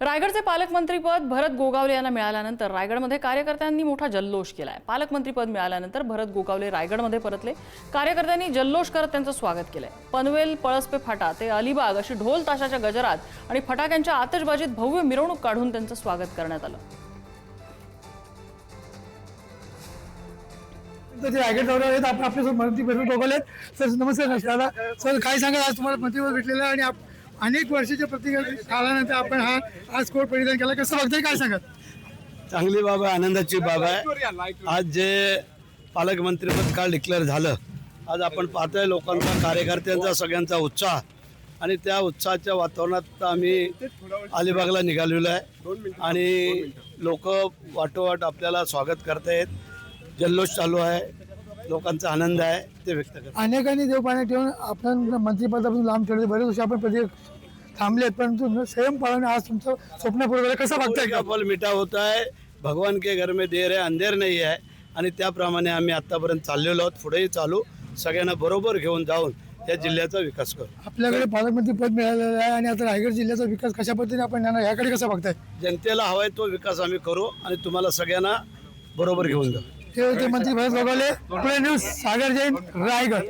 रायगडचे पालकमंत्रीपद भरत गोगावले यांना मिळाल्यानंतर रायगडमध्ये कार्यकर्त्यांनी मोठा जल्लोष केलाय। पालकमंत्रीपद मिळाल्यानंतर भरत गोगावले रायगडमध्ये परतले। कार्यकर्त्यांनी जल्लोष करत त्यांचं स्वागत केलंय। पनवेल पळसपे फाटा ते अलिबाग अशी ढोल ताशाच्या गजरात आणि फटाक्यांच्या आतिषबाजीत भव्य मिरवणूक काढून त्यांचं स्वागत करण्यात आलं। रायगड दौऱ्यावर आहेत आपण आपले मंत्री भरत गोगावले सर, नमस्कार दादा। सर काय सांगाल, आज तुम्हाला मंत्रिपद भेटलेलं आणि अनेक वर्षाच्या प्रतीक्षा काळानंतर आपण हा आज कोट परिधान केला, कसं बघताय, काय सांगाल? चांगली बाब आहे, आनंदाची बाब आहे। आज जे पालकमंत्रीपद काल डिक्लेअर झालं, आज आपण पाहतोय लोकांचा, कार्यकर्त्यांचा सगळ्यांचा उत्साह आणि त्या उत्साहाच्या वातावरणात आम्ही अलिबागला निघालेलो आहे आणि लोक वाटोवाट आपल्याला स्वागत करतायत। जल्लोष चालू आहे, लोकांचा आनंद आहे ते व्यक्त करतात। अनेकांनी देव पाण्यात ठेवून आपण मंत्रिपदापासून लांब ठेवले, बरेच वर्ष आपण प्रत्येक थांबलेत, परंतु संयम पाळून आज तुमचं स्वप्न पूर्ण झालं, कसं बघताय? का फल मीठा होता है, भगवान के घर में देर है अंधेर नहीं है आणि त्याप्रमाणे आम्ही आतापर्यंत चाललेलो आहोत, पुढेही चालू, सगळ्यांना बरोबर घेऊन जाऊन या जिल्ह्याचा विकास करू। आपल्याकडे पालकमंत्री पद मिळालेलं आहे आणि आता रायगड जिल्ह्याचा विकास कशा पद्धतीने आपण येणार याकडे कसं बघताय? जनतेला हवाय तो विकास आम्ही करू आणि तुम्हाला सगळ्यांना बरोबर घेऊन जाऊ। हे होते मंत्री भरत गोगावले। पुणे न्यूज, सागर जैन, रायगड।